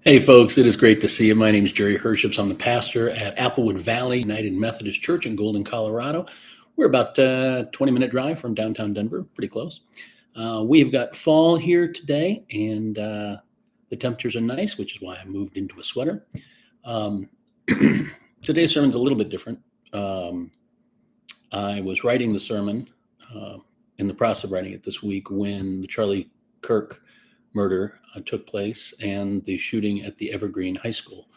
Hey, folks, it is great to see you. My name is Jerry Herships. I'm the pastor at Applewood Valley United Methodist Church in Golden, Colorado. We're about a 20-minute drive from downtown Denver, pretty close. We've got fall here today, and the temperatures are nice, which is why I moved into a sweater. Um, Today's sermon's a little bit different. I was writing the sermon in the process of writing it this week when the Charlie Kirk murder took place and the shooting at the Evergreen High School.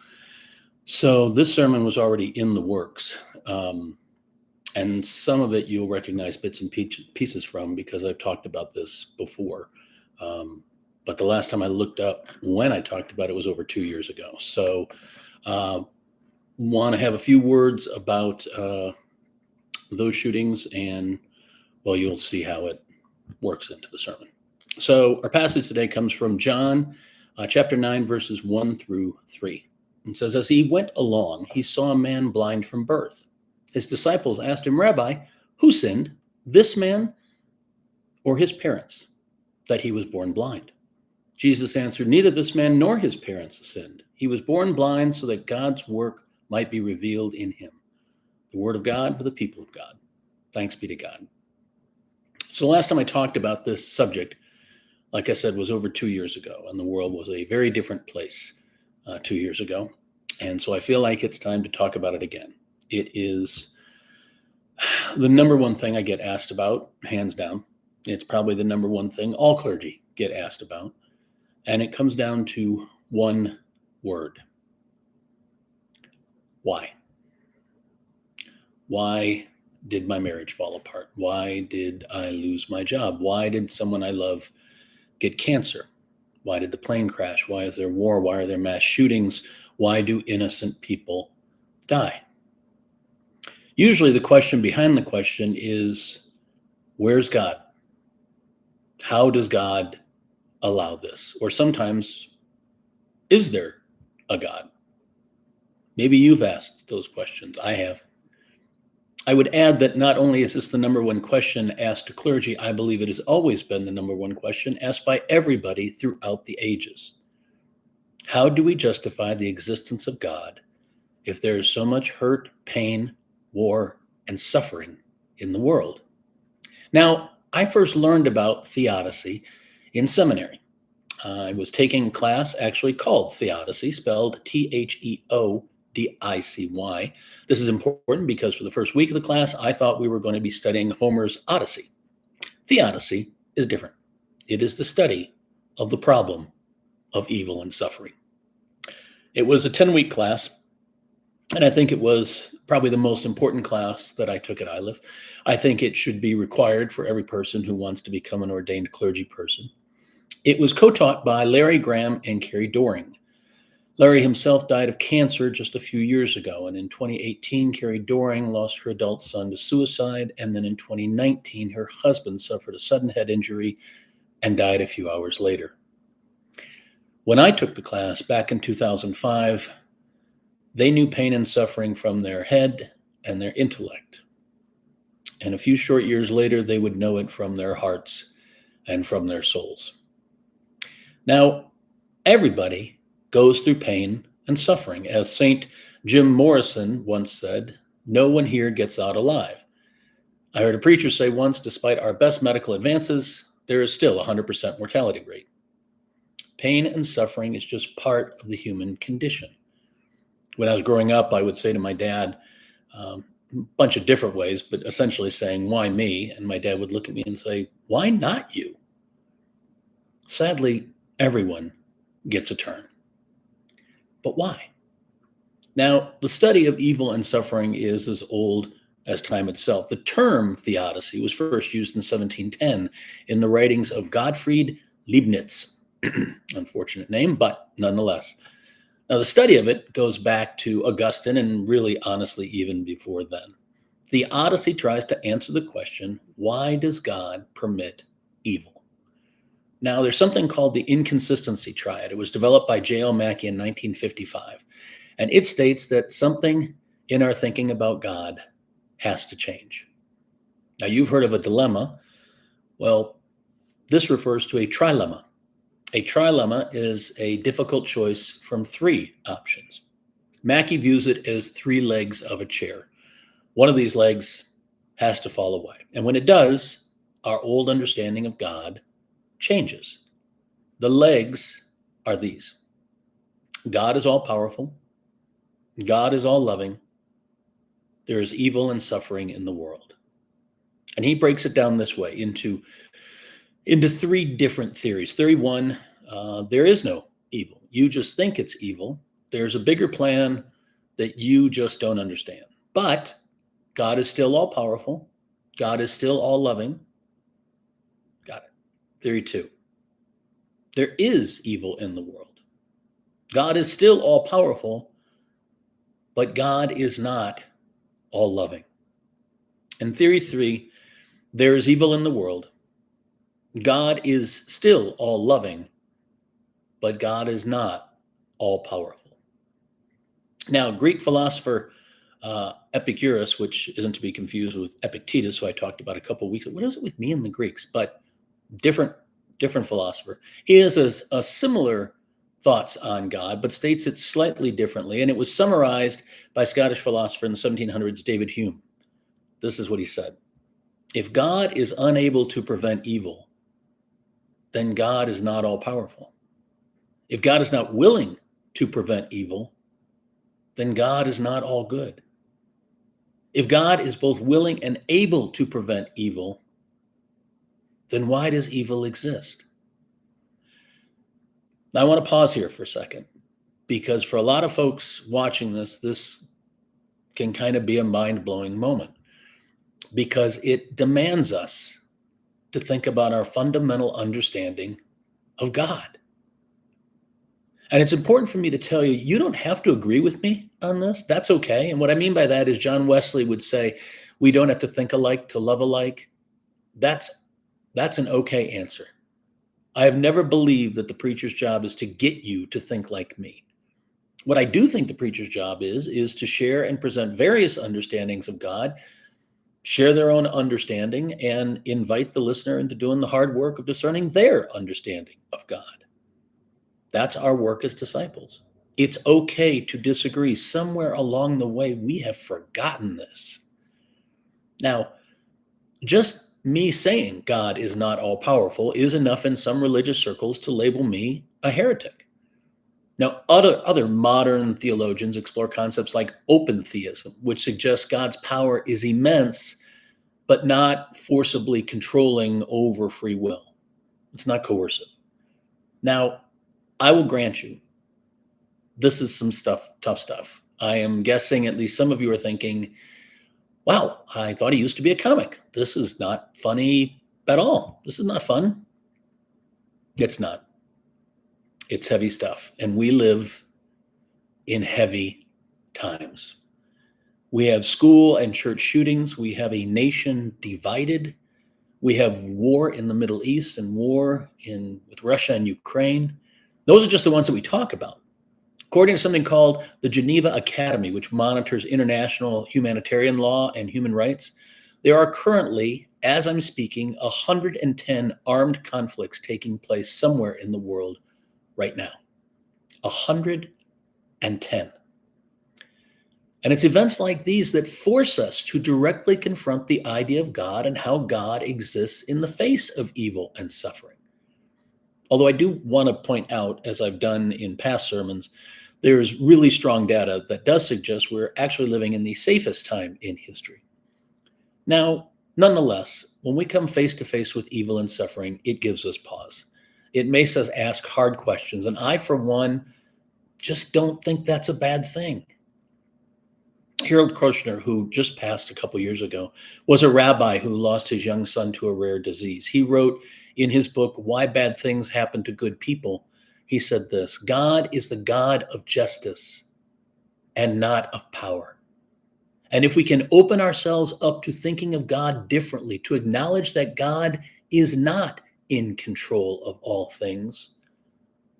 So this sermon was already in the works. And some of it you'll recognize bits and pieces from because I've talked about this before. But the last time I looked up when I talked about it was over 2 years ago. So want to have a few words about those shootings, and well, you'll see how it works into the sermon. So our passage today comes from John chapter 9, verses 1 through 3. It says, as he went along, he saw a man blind from birth. His disciples asked him, Rabbi, who sinned, this man or his parents, that he was born blind? Jesus answered, neither this man nor his parents sinned. He was born blind so that God's work might be revealed in him. The word of God for the people of God. Thanks be to God. So the last time I talked about this subject, like I said, was over 2 years ago, and the world was a very different place 2 years ago. And so I feel like it's time to talk about it again. It is the number one thing I get asked about, hands down. It's probably the number one thing all clergy get asked about. And it comes down to one word. Why? Why did my marriage fall apart? Why did I lose my job? Why did someone I love get cancer? Why did the plane crash? Why is there war? Why are there mass shootings? Why do innocent people die? Usually the question behind the question is, where's God? How does God allow this? Or sometimes, is there a God? Maybe you've asked those questions. I have. I would add that not only is this the number one question asked to clergy, I believe it has always been the number one question asked by everybody throughout the ages. How do we justify the existence of God if there is so much hurt, pain, war, and suffering in the world? Now, I first learned about theodicy in seminary. I was taking a class actually called theodicy, spelled Theodicy. This is important because for the first week of the class, I thought we were going to be studying Homer's Odyssey. Theodicy is different. It is the study of the problem of evil and suffering. It was a 10-week class, and I think it was probably the most important class that I took at ILIF. I think it should be required for every person who wants to become an ordained clergy person. It was co-taught by Larry Graham and Carrie Doring. Larry himself died of cancer just a few years ago, and in 2018, Carrie Doring lost her adult son to suicide, and then in 2019, her husband suffered a sudden head injury and died a few hours later. When I took the class back in 2005, they knew pain and suffering from their head and their intellect. And a few short years later, they would know it from their hearts and from their souls. Now, everybody goes through pain and suffering. As St. Jim Morrison once said, no one here gets out alive. I heard a preacher say once, despite our best medical advances, there is still a 100% mortality rate. Pain and suffering is just part of the human condition. When I was growing up, I would say to my dad, a bunch of different ways, but essentially saying, why me? And my dad would look at me and say, why not you? Sadly, everyone gets a turn. But why? Now, the study of evil and suffering is as old as time itself. The term theodicy was first used in 1710 in the writings of Gottfried Leibniz. Unfortunate name, but nonetheless. Now, the study of it goes back to Augustine and really, honestly, even before then. Theodicy tries to answer the question, why does God permit evil? Now, there's something called the inconsistency triad. It was developed by J.L. Mackie in 1955. And it states that something in our thinking about God has to change. Now, you've heard of a dilemma. Well, this refers to a trilemma. A trilemma is a difficult choice from three options. Mackey views it as three legs of a chair. One of these legs has to fall away. And when it does, our old understanding of God changes. The legs are these: God is all powerful, God is all loving, there is evil and suffering in the world. And he breaks it down this way into three different theories. Theory one, there is no evil. You just think it's evil. There's a bigger plan that you just don't understand. But God is still all powerful. God is still all loving. Got it. Theory two, there is evil in the world. God is still all powerful, but God is not all loving. And theory three, there is evil in the world. God is still all loving, but God is not all powerful. Now, Greek philosopher Epicurus, which isn't to be confused with Epictetus, who I talked about a couple of weeks ago. What is it with me and the Greeks? But different philosopher. He has a similar thoughts on God, but states it slightly differently. And it was summarized by Scottish philosopher in the 1700s, David Hume. This is what he said: if God is unable to prevent evil, then God is not all powerful. If God is not willing to prevent evil, then God is not all good. If God is both willing and able to prevent evil, then why does evil exist? Now, I want to pause here for a second, because for a lot of folks watching this can kind of be a mind-blowing moment, because it demands us to think about our fundamental understanding of God. And it's important for me to tell you, you don't have to agree with me on this. That's okay. And what I mean by that is John Wesley would say, we don't have to think alike to love alike. That's an okay answer. I have never believed that the preacher's job is to get you to think like me. What I do think the preacher's job is to share and present various understandings of God, share their own understanding, and invite the listener into doing the hard work of discerning their understanding of God. That's our work as disciples. It's okay to disagree. Somewhere along the way, we have forgotten this. Now, just me saying God is not all powerful is enough in some religious circles to label me a heretic. Now, other modern theologians explore concepts like open theism, which suggests God's power is immense, but not forcibly controlling over free will. It's not coercive. Now, I will grant you, this is some tough stuff. I am guessing at least some of you are thinking, wow, I thought he used to be a comic. This is not funny at all. This is not fun. It's not. It's heavy stuff. And we live in heavy times. We have school and church shootings. We have a nation divided. We have war in the Middle East and war with Russia and Ukraine. Those are just the ones that we talk about. According to something called the Geneva Academy, which monitors international humanitarian law and human rights, there are currently, as I'm speaking, 110 armed conflicts taking place somewhere in the world right now. 110. And it's events like these that force us to directly confront the idea of God and how God exists in the face of evil and suffering. Although I do want to point out, as I've done in past sermons, there's really strong data that does suggest we're actually living in the safest time in history. Now, nonetheless, when we come face to face with evil and suffering, it gives us pause. It makes us ask hard questions. And I, for one, just don't think that's a bad thing. Harold Kushner, who just passed a couple years ago, was a rabbi who lost his young son to a rare disease. He wrote in his book, Why Bad Things Happen to Good People, he said this: God is the God of justice and not of power. And if we can open ourselves up to thinking of God differently, to acknowledge that God is not in control of all things,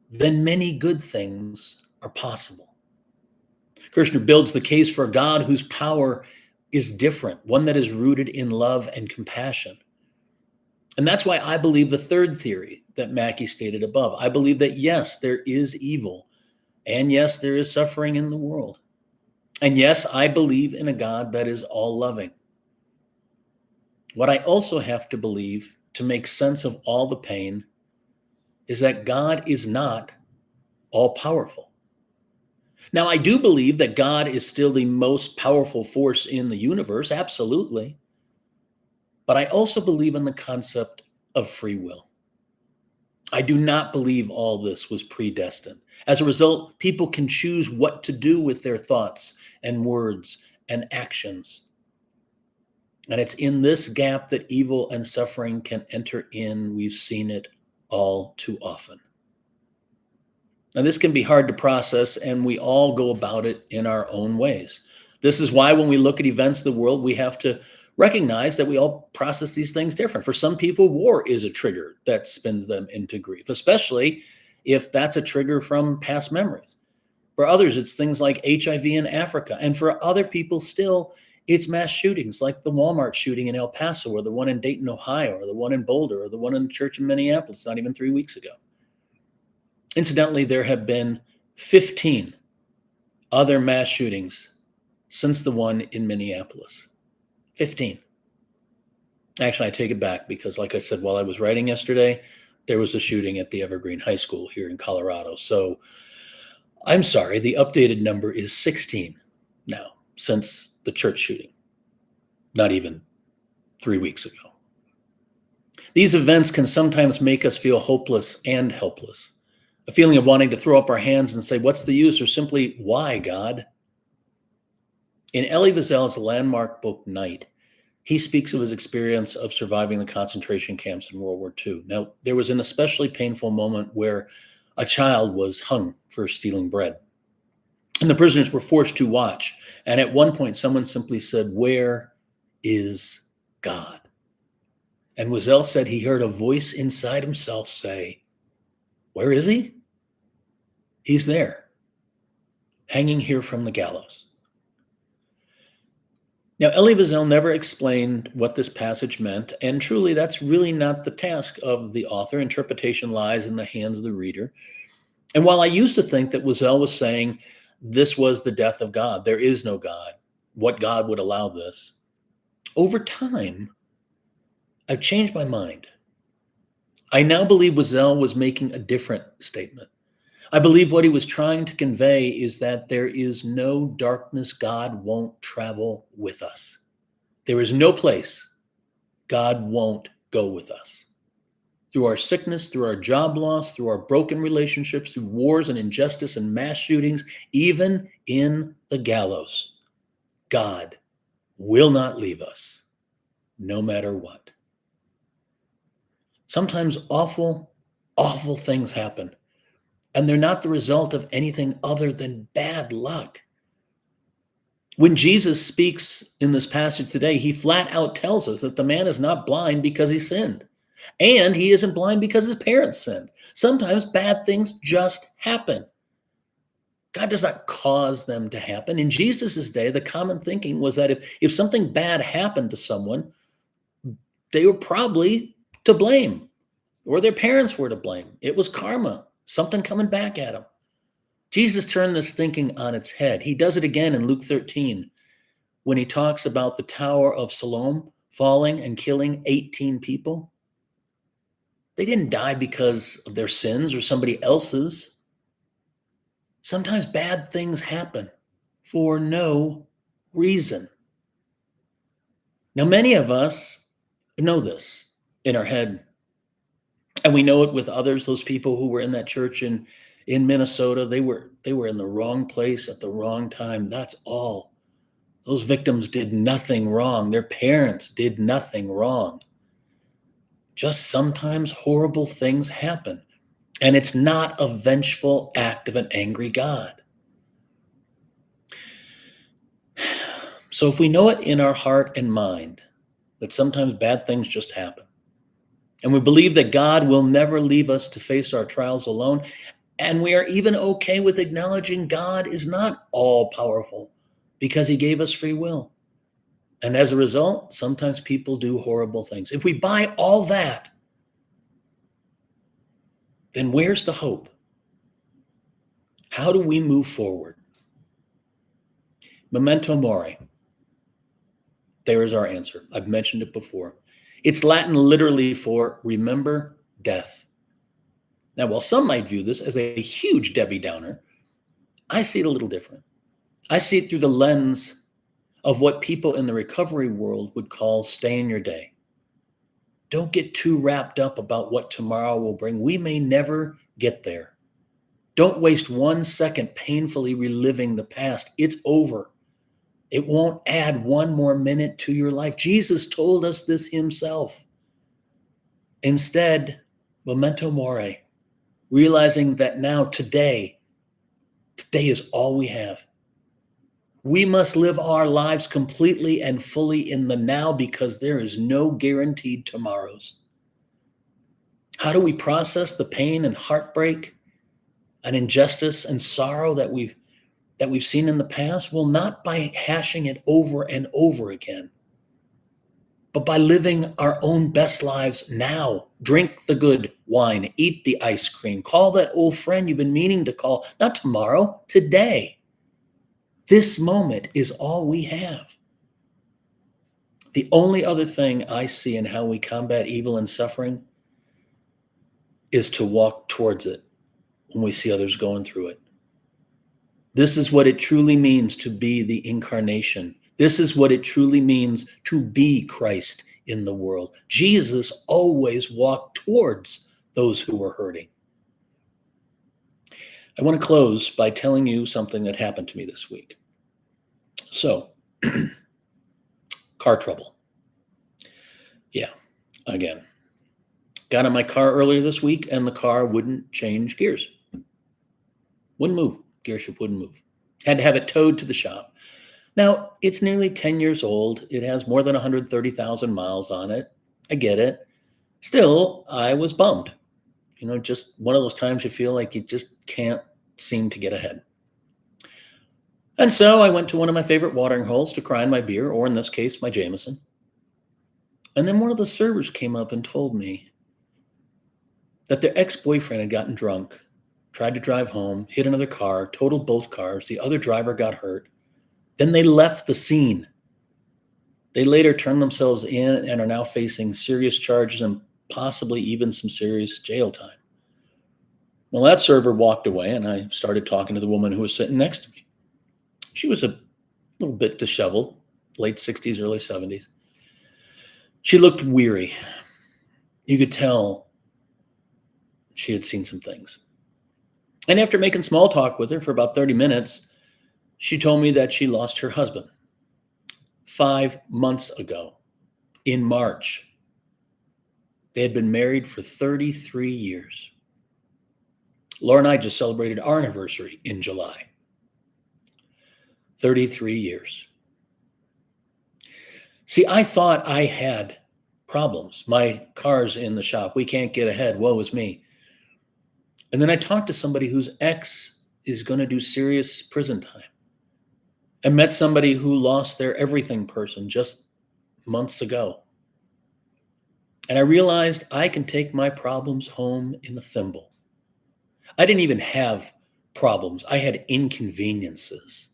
then many good things are possible. Kushner builds the case for a God whose power is different, one that is rooted in love and compassion. And that's why I believe the third theory that Mackey stated above. I believe that yes, there is evil, and yes, there is suffering in the world. And yes, I believe in a God that is all loving. What I also have to believe to make sense of all the pain is that God is not all powerful. Now, I do believe that God is still the most powerful force in the universe, absolutely. But I also believe in the concept of free will. I do not believe all this was predestined. As a result, people can choose what to do with their thoughts and words and actions. And it's in this gap that evil and suffering can enter in. We've seen it all too often. Now, this can be hard to process, and we all go about it in our own ways. This is why when we look at events of the world, we have to recognize that we all process these things different. For some people, war is a trigger that spins them into grief, especially if that's a trigger from past memories. For others, it's things like HIV in Africa. And for other people still, it's mass shootings like the Walmart shooting in El Paso, or the one in Dayton, Ohio, or the one in Boulder, or the one in the church in Minneapolis not even 3 weeks ago. Incidentally, there have been 15 other mass shootings since the one in Minneapolis. 15. Actually, I take it back because, like I said, while I was writing yesterday, there was a shooting at the Evergreen High School here in Colorado. So I'm sorry, the updated number is 16 now since the church shooting, not even 3 weeks ago. These events can sometimes make us feel hopeless and helpless. A feeling of wanting to throw up our hands and say, what's the use? Or simply, why, God? In Elie Wiesel's landmark book, Night, he speaks of his experience of surviving the concentration camps in World War II. Now, there was an especially painful moment where a child was hung for stealing bread. And the prisoners were forced to watch. And at one point, someone simply said, where is God? And Wiesel said he heard a voice inside himself say, where is he? He's there, hanging here from the gallows. Now, Elie Wiesel never explained what this passage meant, and truly that's really not the task of the author. Interpretation lies in the hands of the reader. And while I used to think that Wiesel was saying this was the death of God, there is no God, what God would allow this, over time, I've changed my mind. I now believe Wiesel was making a different statement. I believe what he was trying to convey is that there is no darkness God won't travel with us. There is no place God won't go with us. Through our sickness, through our job loss, through our broken relationships, through wars and injustice and mass shootings, even in the gallows, God will not leave us, no matter what. Sometimes awful, awful things happen, and they're not the result of anything other than bad luck. When Jesus speaks in this passage today, he flat out tells us that the man is not blind because he sinned, and he isn't blind because his parents sinned. Sometimes bad things just happen. God does not cause them to happen. In Jesus' day, the common thinking was that if something bad happened to someone, they were probably to blame, or their parents were to blame. It was karma, something coming back at them. Jesus turned this thinking on its head. He does it again in Luke 13 when he talks about the Tower of Siloam falling and killing 18 people. They didn't die because of their sins or somebody else's. Sometimes bad things happen for no reason. Now, many of us know this in our head, and we know it with others. Those people who were in that church in Minnesota, they were in the wrong place at the wrong time. That's all. Those victims did nothing wrong. Their parents did nothing wrong. Just sometimes horrible things happen, and it's not a vengeful act of an angry God. So if we know it in our heart and mind that sometimes bad things just happen, and we believe that God will never leave us to face our trials alone, and we are even okay with acknowledging God is not all powerful because he gave us free will, And as a result, sometimes people do horrible things. If we buy all that, then where's the hope? How do we move forward? Memento mori. There is our answer. I've mentioned it before. It's Latin literally for remember death. Now, while some might view this as a huge Debbie Downer, I see it a little different. I see it through the lens of what people in the recovery world would call stay in your day. Don't get too wrapped up about what tomorrow will bring. We may never get there. Don't waste 1 second painfully reliving the past. It's over. It won't add one more minute to your life. Jesus told us this himself. Instead, memento mori, realizing that now today is all we have. We must live our lives completely and fully in the now because there is no guaranteed tomorrows. How do we process the pain and heartbreak and injustice and sorrow that we've seen in the past? Well, not by hashing it over and over again, but by living our own best lives now. Drink the good wine, eat the ice cream, call that old friend you've been meaning to call, not tomorrow, today. This moment is all we have. The only other thing I see in how we combat evil and suffering is to walk towards it when we see others going through it. This is what it truly means to be the incarnation. This is what it truly means to be Christ in the world. Jesus always walked towards those who were hurting. I want to close by telling you something that happened to me this week. So, car trouble. Yeah, again. Got in my car earlier this week and the car wouldn't change gears. Wouldn't move. Gear shift wouldn't move. Had to have it towed to the shop. Now, it's nearly 10 years old. It has more than 130,000 miles on it. I get it. Still, I was bummed. Just one of those times you feel like you just can't seem to get ahead. And so I went to one of my favorite watering holes to cry in my beer, or in this case, my Jameson. And then one of the servers came up and told me that their ex-boyfriend had gotten drunk, tried to drive home, hit another car, totaled both cars. The other driver got hurt. Then they left the scene. They later turned themselves in and are now facing serious charges and possibly even some serious jail time. Well, that server walked away and I started talking to the woman who was sitting next to me. She was a little bit disheveled, late 60s, early 70s. She looked weary. You could tell she had seen some things. And after making small talk with her for about 30 minutes, she told me that she lost her husband 5 months ago in March. They had been married for 33 years. Laura and I just celebrated our anniversary in July. 33 years. See, I thought I had problems. My car's in the shop. We can't get ahead. Woe is me. And then I talked to somebody whose ex is going to do serious prison time. I met somebody who lost their everything person just months ago. And I realized I can take my problems home in a thimble. I didn't even have problems. I had inconveniences.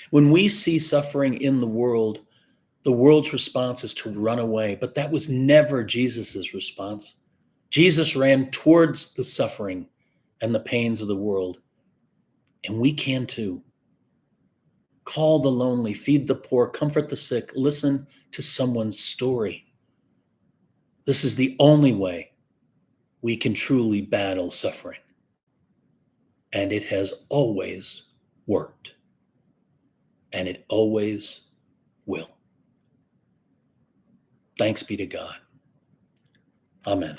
When we see suffering in the world's response is to run away, but that was never Jesus's response. Jesus ran towards the suffering and the pains of the world. And we can too. Call the lonely, feed the poor, comfort the sick, listen to someone's story. This is the only way we can truly battle suffering. And it has always worked. And it always will. Thanks be to God. Amen.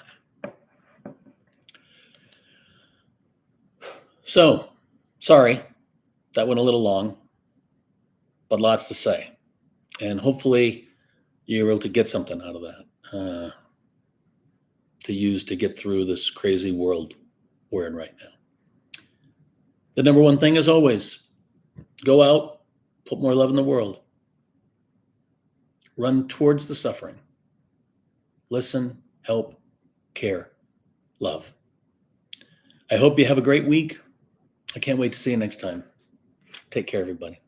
So, sorry, that went a little long, but lots to say. And hopefully you're able to get something out of that to use to get through this crazy world we're in right now. The number one thing is always go out, put more love in the world. Run towards the suffering. Listen, help, care, love. I hope you have a great week. I can't wait to see you next time. Take care, everybody.